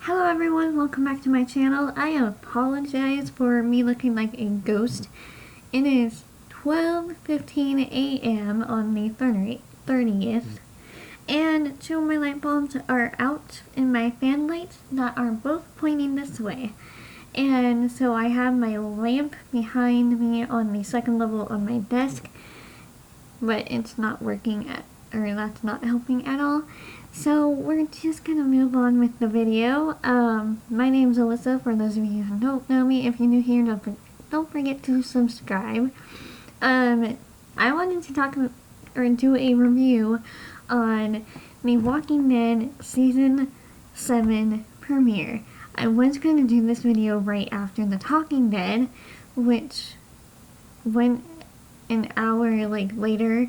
Hello everyone, welcome back to my channel. I apologize for me looking like a ghost. It is 12:15 a.m. on the 30th, and two of my light bulbs are out in my fan lights that are both pointing this way. And so I have my lamp behind me on the second level on my desk, but it's not working that's not helping at all. So we're just gonna move on with the video. My name's Alyssa, for those of you who don't know me. If you're new here, don't forget to subscribe. I wanted to talk or do a review on The Walking Dead Season 7 premiere. I was gonna do this video right after The Talking Dead, which went an hour later,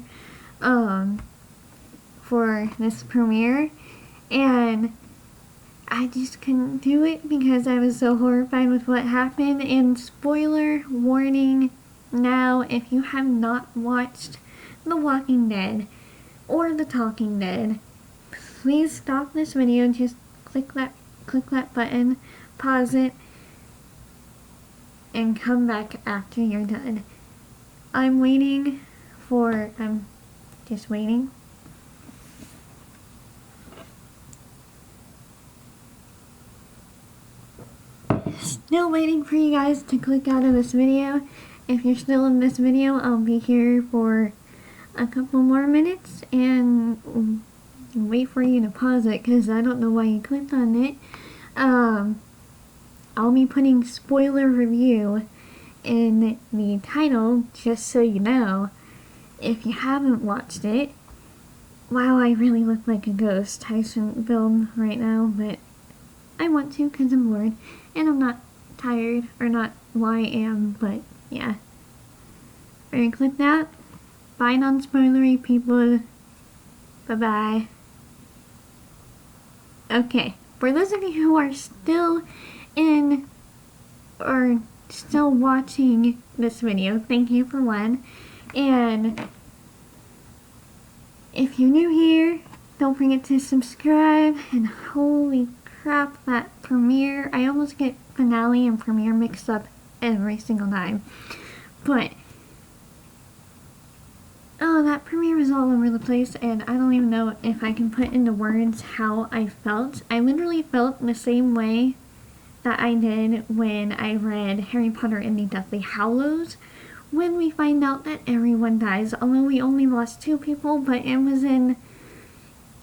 for this premiere, and I just couldn't do it because I was so horrified with what happened. And spoiler warning now, if you have not watched The Walking Dead or The Talking Dead, please stop this video, just click that button, pause it, and come back after you're done. I'm just waiting. Still waiting for you guys to click out of this video. If you're still in this video, I'll be here for a couple more minutes and wait for you to pause it because I don't know why you clicked on it. I'll be putting spoiler review in the title just so you know if you haven't watched it. Wow, I really look like a ghost. I shouldn't film right now, but I want to because I'm bored and I'm not tired, or not, well, I am, but yeah. Alright, click that. Bye non-spoilery people. Bye-bye. Okay, for those of you who are still still watching this video, thank you for one. And if you're new here, don't forget to subscribe. And holy crap, that premiere, I almost get finale and premiere mixed up every single time. But that premiere was all over the place, and I don't even know if I can put into words how I felt. I literally felt the same way that I did when I read Harry Potter and the Deathly Hallows, when we find out that everyone dies, although we only lost 2 people, but it was in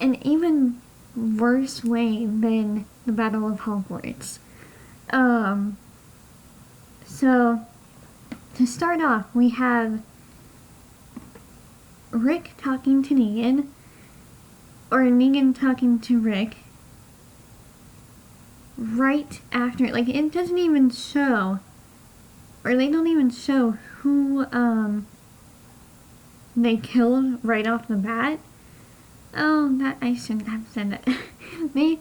an even worse way than the Battle of Hogwarts. So to start off, we have Rick talking to Negan, or Negan talking to Rick, right after, it doesn't even show, or they don't even show who, they killed right off the bat. Oh, that, I shouldn't have said that. They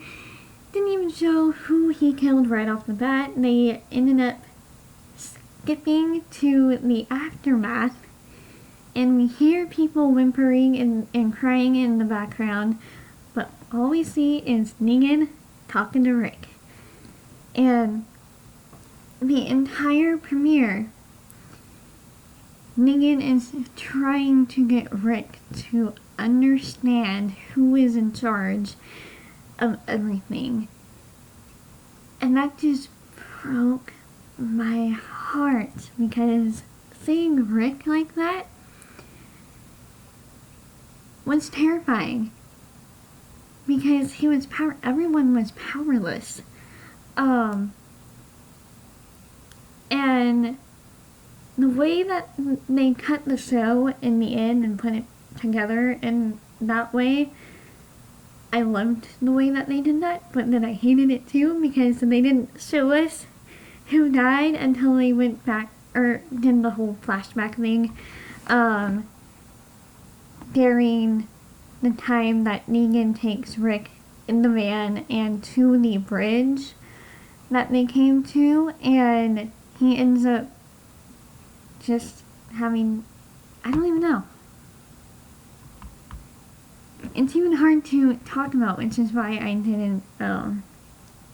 didn't even show who he killed right off the bat. They ended up skipping to the aftermath, and we hear people whimpering and crying in the background, but all we see is Negan talking to Rick. And the entire premiere, Negan is trying to get Rick to understand who is in charge of everything. And that just broke my heart, because seeing Rick like that was terrifying, because everyone was powerless. And the way that they cut the show in the end and put it together in that way, I loved the way that they did that, but then I hated it too because they didn't show us who died until they went back, or did the whole flashback thing, during the time that Negan takes Rick in the van and to the bridge that they came to, and he ends up just having, I don't even know. It's even hard to talk about, which is why I didn't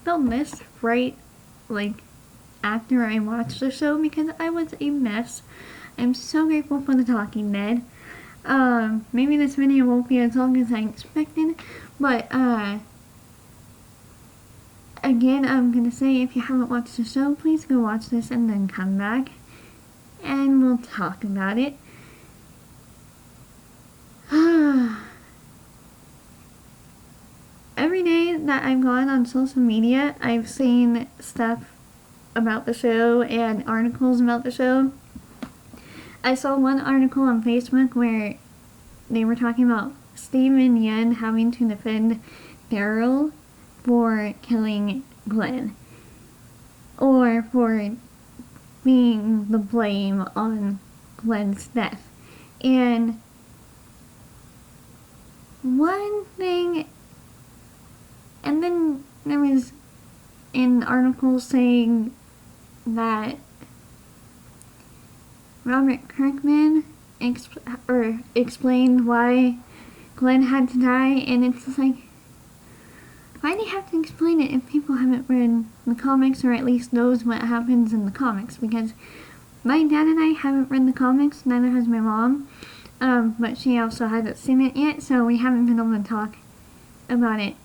filmed this right, like, after I watched the show because I was a mess. I'm so grateful for The Talking Dead. Maybe this video won't be as long as I expected, but, again, I'm gonna say if you haven't watched the show, please go watch this and then come back, and we'll talk about it. Every day that I've gone on social media, I've seen stuff about the show and articles about the show. I saw one article on Facebook where they were talking about Steven Yeun having to defend Daryl for killing Glenn, or for being the blame on Glenn's death. And one thing, and then there was an article saying that Robert Kirkman explained why Glenn had to die, and it's just like, why do you have to explain it if people haven't read the comics, or at least knows what happens in the comics? Because my dad and I haven't read the comics, neither has my mom, but she also hasn't seen it yet, so we haven't been able to talk about it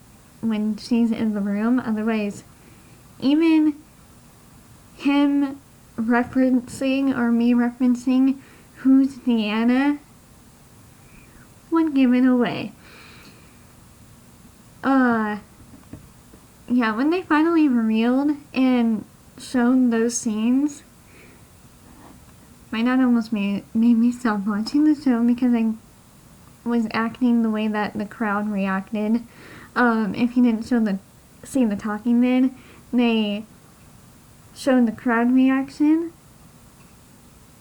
when she's in the room. Otherwise, even him referencing, or me referencing, who's Deanna would give it away. Yeah, when they finally revealed and showed those scenes, my dad almost made me stop watching the show because I was acting the way that the crowd reacted. If he didn't see The Talking Dead, they showed the crowd reaction,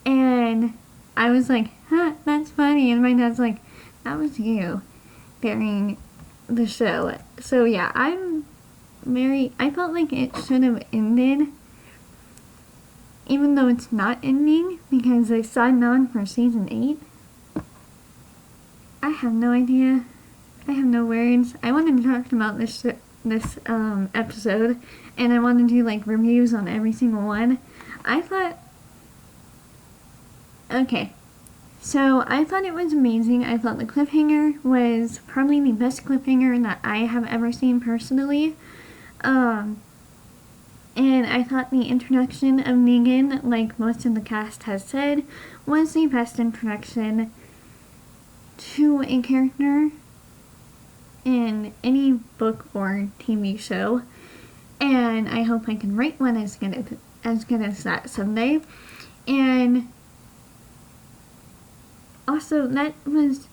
and I was like, huh, that's funny, and my dad's like, that was you during the show. So yeah, I felt like it should have ended, even though it's not ending, because they signed on for season 8. I have no idea. I have no words. I wanted to talk about this episode, and I wanted to do like reviews on every single one. So I thought it was amazing. I thought the cliffhanger was probably the best cliffhanger that I have ever seen personally. And I thought the introduction of Negan, like most of the cast has said, was the best introduction to a character in any book or TV show. And I hope I can write one as good as that someday. And also, that was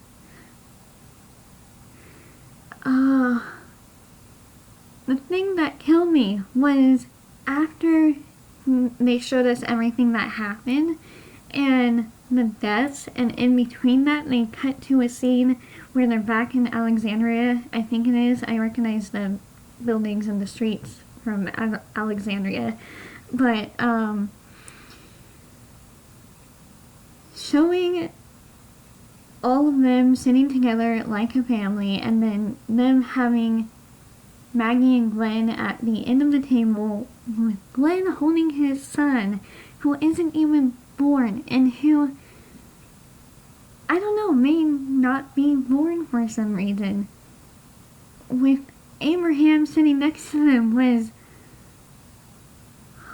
the thing that killed me was after they showed us everything that happened and the deaths, and in between that they cut to a scene where they're back in Alexandria, I think it is. I recognize the buildings and the streets from Alexandria, but showing all of them sitting together like a family, and then them having Maggie and Glenn at the end of the table, with Glenn holding his son, who isn't even born, and who, I don't know, may not be born for some reason, with Abraham sitting next to them, was,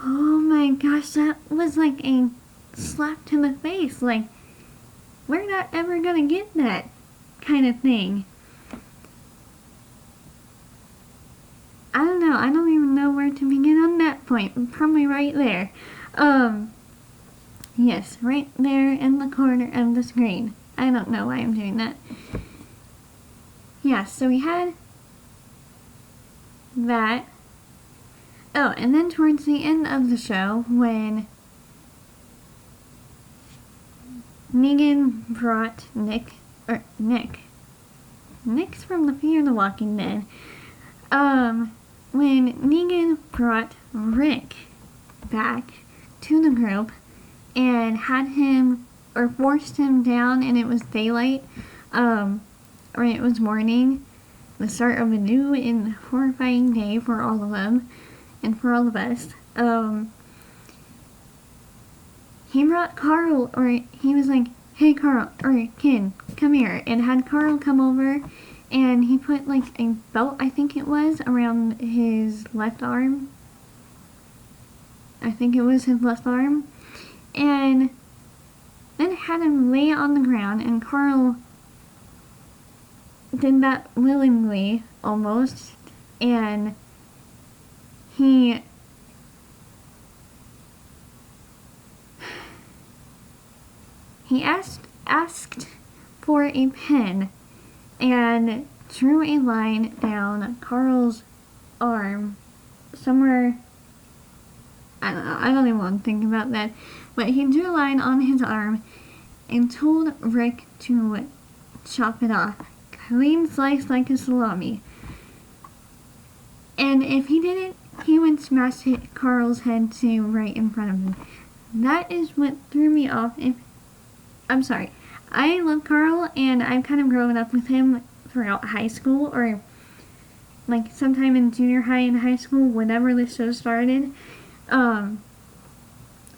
oh my gosh, that was like a slap to the face. Like, we're not ever gonna get that kind of thing. I don't know. I don't even know where to begin on that point. Probably right there. Yes, right there in the corner of the screen. I don't know why I'm doing that. Yeah, so we had that. Oh, and then towards the end of the show, when Negan brought Nick's from the Fear the Walking Dead. When Negan brought Rick back to the group and had him, or forced him down, and it was daylight, or it was morning, the start of a new and horrifying day for all of them and for all of us. He brought Carl, or he was like, hey Carl, or Ken, come here, and had Carl come over, and he put like a belt, I think it was, around his left arm. I think it was his left arm. And then had him lay on the ground, and Carl did that willingly, almost, and he asked for a pen and drew a line down Carl's arm somewhere. I don't know, I don't even want to think about that, but he drew a line on his arm and told Rick to chop it off, clean slice like a salami. And if he didn't, he would smash Carl's head too right in front of him. That is what threw me off. I'm sorry. I love Carl, and I've kind of grown up with him throughout high school, or like sometime in junior high and high school, whenever the show started. I'm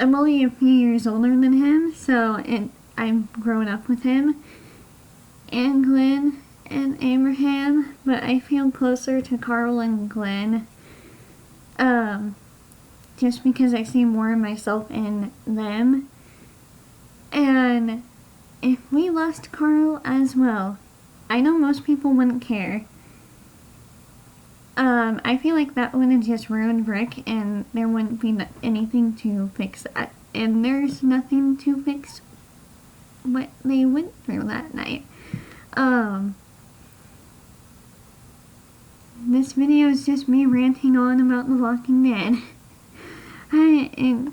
only a few years older than him, so I've grown up with him, and Glenn, and Abraham, but I feel closer to Carl and Glenn, just because I see more of myself in them. And if we lost Carl as well, I know most people wouldn't care. I feel like that would have just ruined Rick, and there wouldn't be anything to fix that. And there's nothing to fix what they went through that night. This video is just me ranting on about The Walking Dead. And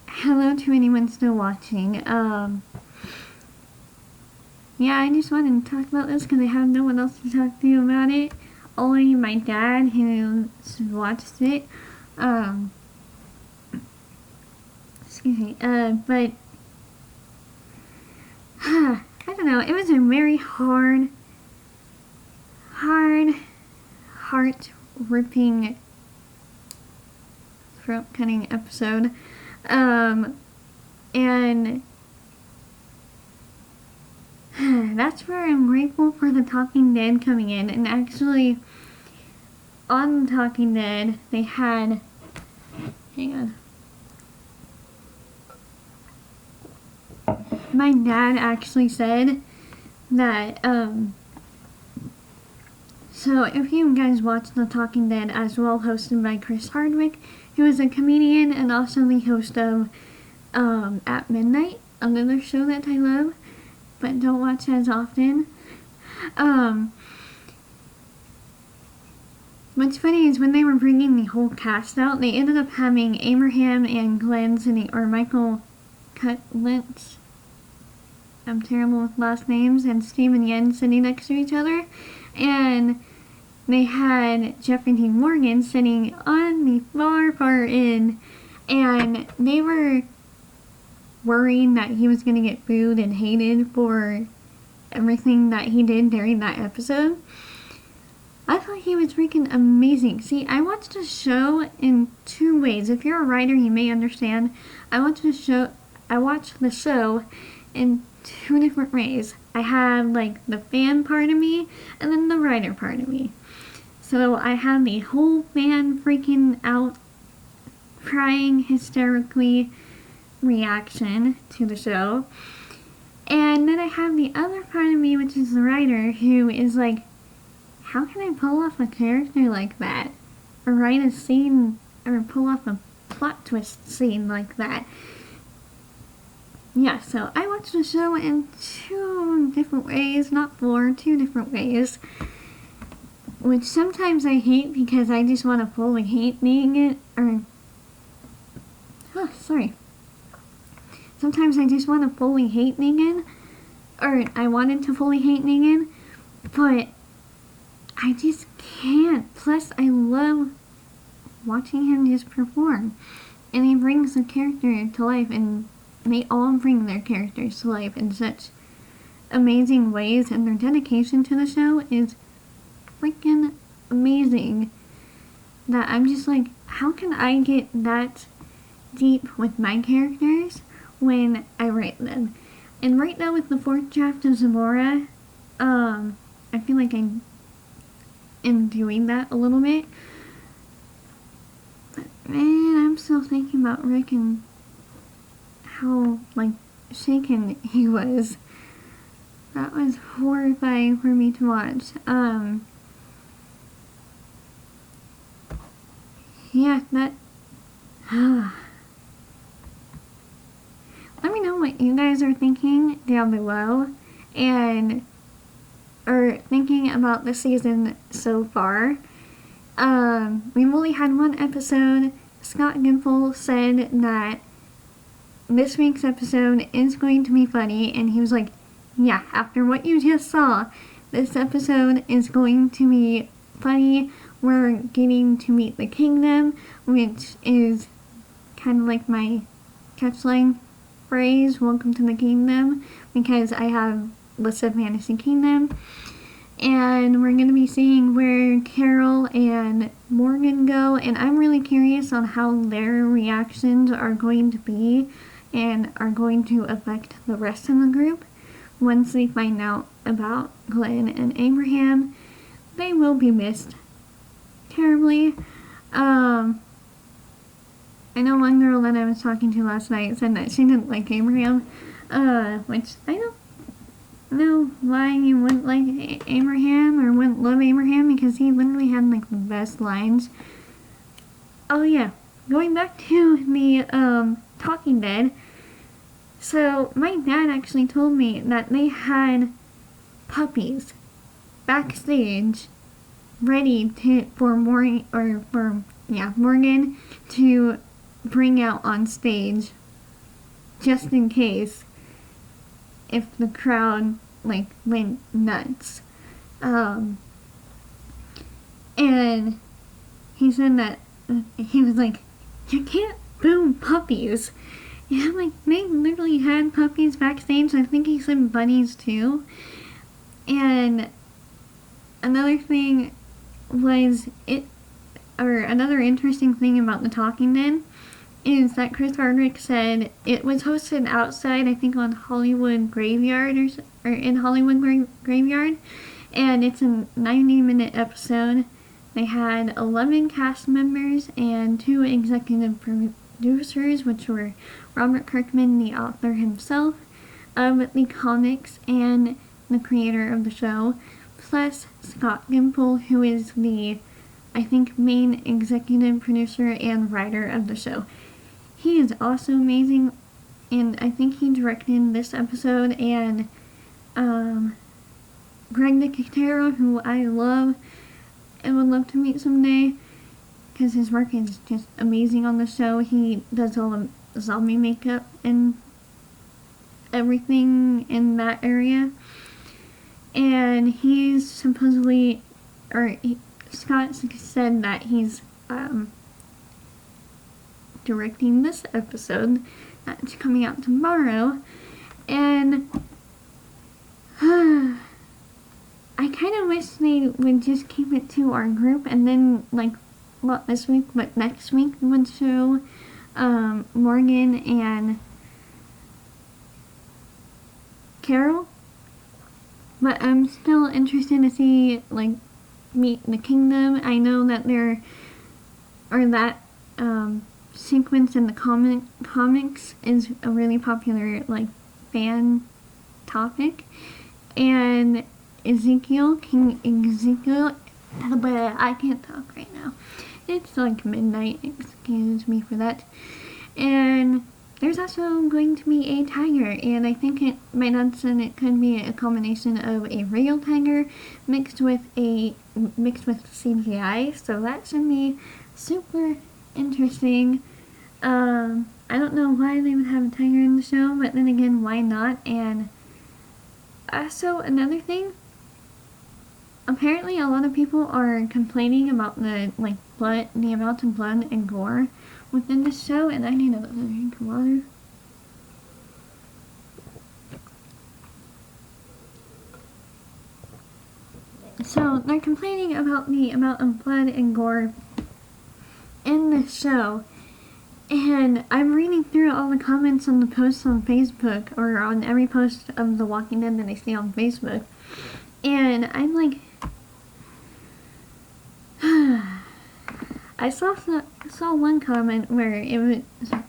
hello to anyone still watching. Yeah, I just wanted to talk about this because I have no one else to talk to about it. Only my dad who watched it. Excuse me. But I don't know. It was a very hard, heart-ripping, throat-cutting episode. And that's where I'm grateful for The Talking Dead coming in. And actually, on The Talking Dead, they had, hang on. My dad actually said that, so if you guys watch The Talking Dead as well, hosted by Chris Hardwick, who is a comedian and also the host of, At Midnight, another show that I love, but don't watch as often. What's funny is when they were bringing the whole cast out, they ended up having Abraham and Glenn sitting, or Michael Cutlitz, I'm terrible with last names, and Stephen Yen sitting next to each other, and they had Jeffrey Dean Morgan sitting on the far end, and they were worrying that he was going to get booed and hated for everything that he did during that episode. I thought he was freaking amazing. See, I watched the show in two ways. If you're a writer, you may understand. I watched the show in two different ways. I have like the fan part of me and then the writer part of me. So I have the whole fan freaking out, crying hysterically reaction to the show. And then I have the other part of me, which is the writer, who is like, how can I pull off a character like that? Or write a scene, or pull off a plot twist scene like that? Yeah, so I watched the show in two different ways, not four, two different ways. Which sometimes I hate because I just want to fully hate Negan, Sometimes I just want to fully hate Negan, or I wanted to fully hate Negan, but I just can't. Plus, I love watching him just perform, and he brings the character to life, and they all bring their characters to life in such amazing ways, and their dedication to the show is freaking amazing that I'm just like, how can I get that deep with my characters when I write them? And right now with the 4th draft of Zamora, I feel like I am doing that a little bit. But man, I'm still thinking about Rick and how, like, shaken he was. That was horrifying for me to watch. Yeah, that... Let me know what you guys are thinking down below, and or thinking about the season so far. We've only had one episode. Scott Gimple said that this week's episode is going to be funny, and he was like, yeah, after what you just saw, this episode is going to be funny. We're getting to meet the kingdom, which is kind of like my catchline phrase, welcome to the kingdom, because I have listed Fantasy Kingdom. And we're going to be seeing where Carol and Morgan go, and I'm really curious on how their reactions are going to be and are going to affect the rest of the group. Once they find out about Glenn and Abraham, they will be missed terribly. I know one girl that I was talking to last night said that she didn't like Abraham, which I don't know why you wouldn't like Abraham or wouldn't love Abraham, because he literally had like the best lines. Oh yeah, going back to the Talking Dead. So my dad actually told me that they had puppies backstage ready for Morgan to bring out on stage, just in case if the crowd like went nuts. And he said that he was like, you can't boo puppies. Yeah, like they literally had puppies backstage. I think he said bunnies too. And another thing was another interesting thing about the Talking Dead is that Chris Hardwick said it was hosted outside, I think on Hollywood Graveyard or in Hollywood Graveyard, and it's a 90-minute episode. They had 11 cast members and 2 executive producers, which were Robert Kirkman, the author himself of the comics and the creator of the show, plus Scott Gimple, who is the, I think, main executive producer and writer of the show. He is also amazing, and I think he directed this episode, and Greg Nicotero, who I love and would love to meet someday, because his work is just amazing on the show. He does all the zombie makeup and everything in that area. And he's supposedly, Scott said that he's directing this episode that's coming out tomorrow. And I kind of wish they would just keep it to our group, and then, like, not this week, but next week would show Morgan and Carol. But I'm still interested to see, like, meet the kingdom. I know that that sequence in the comics is a really popular, like, fan topic. And King Ezekiel, but I can't talk right now. It's like midnight, excuse me for that. And there's also going to be a tiger, and I think my dad said it could be a combination of a real tiger mixed with CGI, so that should be super interesting. I don't know why they would have a tiger in the show, but then again, why not? And so another thing, apparently a lot of people are complaining about the amount of blood and gore within the show, and I need another drink of water. So they're complaining about the amount of blood and gore in this show. And I'm reading through all the comments on the posts on Facebook, or on every post of The Walking Dead that I see on Facebook. And I'm like, I saw one comment where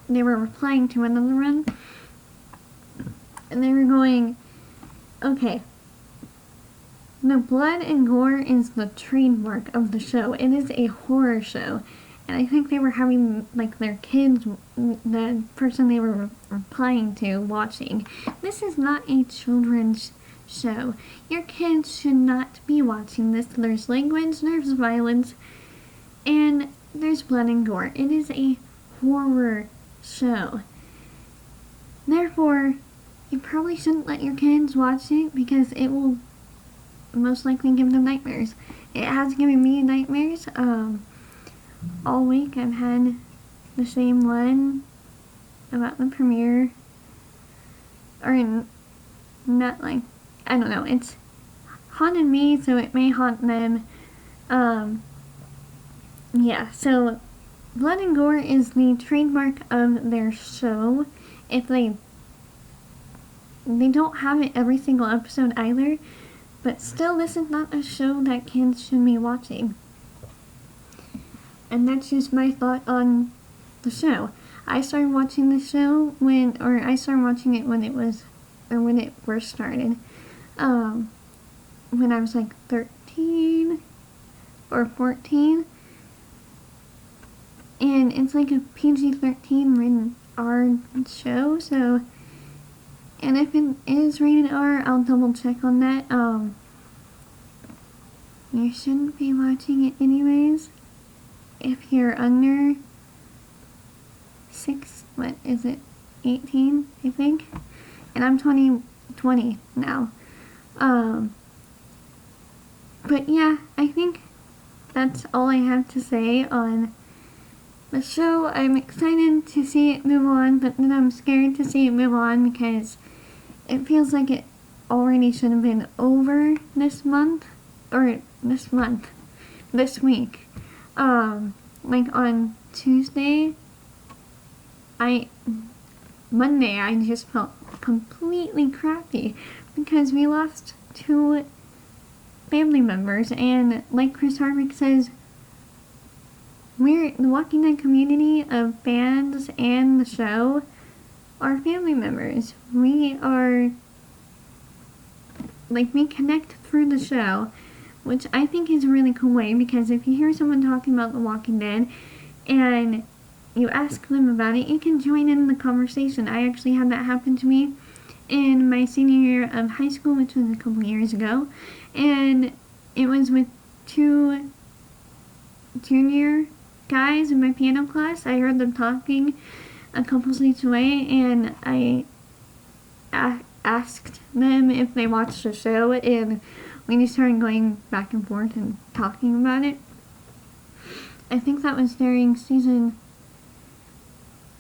they were replying to another one, and they were going, okay, the blood and gore is the trademark of the show. It is a horror show. And I think they were having, like, their kids, the person they were replying to, watching. This is not a children's show. Your kids should not be watching this. There's language, there's violence, and there's blood and gore. It is a horror show. Therefore, you probably shouldn't let your kids watch it, because it will most likely give them nightmares. It has given me nightmares. All week I've had the same one about the premiere, or not, like, I don't know, it's haunted me, so it may haunt them. Yeah, so blood and gore is the trademark of their show. If they don't have it every single episode either, but still, this is not a show that kids should be watching. And that's just my thought on the show. I started watching the show when it first started. When I was like 13 or 14. And it's like a PG-13 rated R show, so, and if it is rated R, I'll double check on that. You shouldn't be watching it anyways. If you're under 18, I think, and I'm 20 now. But yeah, I think that's all I have to say on the show. I'm excited to see it move on, but then I'm scared to see it move on because it feels like it already should have been over this week. Like on Monday, I just felt completely crappy because we lost 2 family members, and like Chris Hardwick says, the Walking Dead community of fans and the show are family members. We connect through the show, which I think is a really cool way, because if you hear someone talking about The Walking Dead and you ask them about it, you can join in the conversation. I actually had that happen to me in my senior year of high school, which was a couple years ago, and it was with 2 junior guys in my piano class. I heard them talking a couple seats away, and I asked them if they watched the show, and we just started going back and forth and talking about it. I think that was during season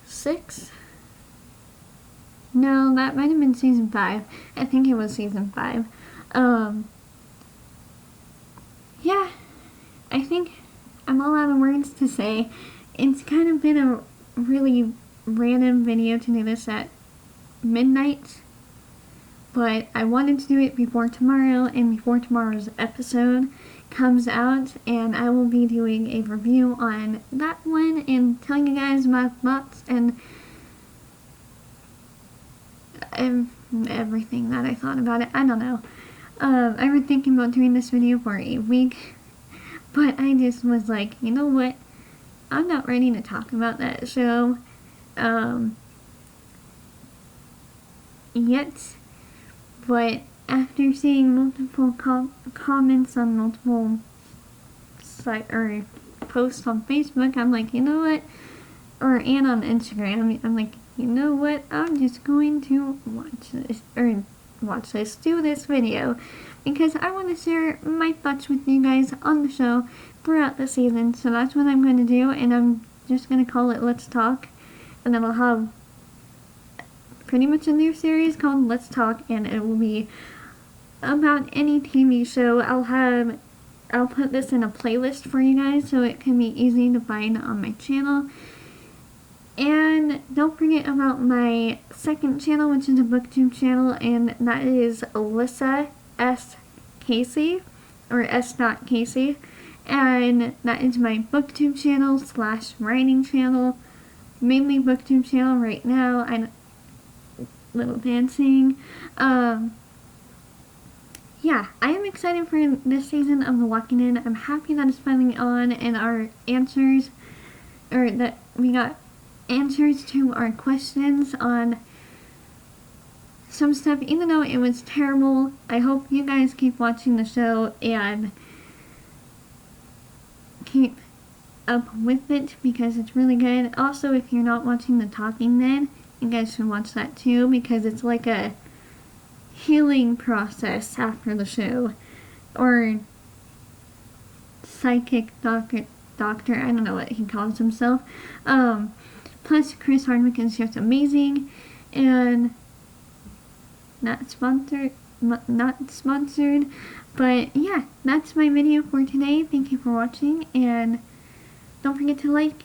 6? No, that might have been season 5. I think it was season 5. Yeah, I think I'm all out of words to say. It's kind of been a really random video to do this at midnight, but I wanted to do it before tomorrow and before tomorrow's episode comes out, and I will be doing a review on that one and telling you guys my thoughts and everything that I thought about it. I don't know. I've been thinking about doing this video for a week, but I just was like, you know what? I'm not ready to talk about that show yet, but after seeing multiple comments on multiple posts on Facebook, I'm like, you know what? And on Instagram, I'm like, you know what? I'm just going to do this video, because I want to share my thoughts with you guys on the show throughout the season. So that's what I'm going to do, and I'm just going to call it Let's Talk, and then I'll have pretty much a new series called Let's Talk, and it will be about any TV show. I'll have I'll put this in a playlist for you guys so it can be easy to find on my channel. And don't forget about my second channel, which is a booktube channel, and that is Alyssa S. Casey, or S. Casey, and that is my booktube channel / writing channel, mainly booktube channel right now. I little dancing. Yeah, I am excited for this season of The Walking Dead. I'm happy that it's finally on, and our answers, or that we got answers to our questions on some stuff, even though it was terrible. I hope you guys keep watching the show and keep up with it because it's really good. Also, if you're not watching The Talking Dead, you guys should watch that too because it's like a healing process after the show, or psychic doctor, I don't know what he calls himself. Plus Chris Hardwick is just amazing, and not sponsored, but yeah, that's my video for today. Thank you for watching, and don't forget to like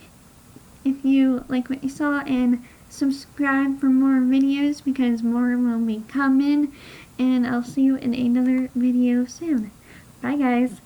if you like what you saw, and subscribe for more videos because more will be coming, and I'll see you in another video soon. Bye guys.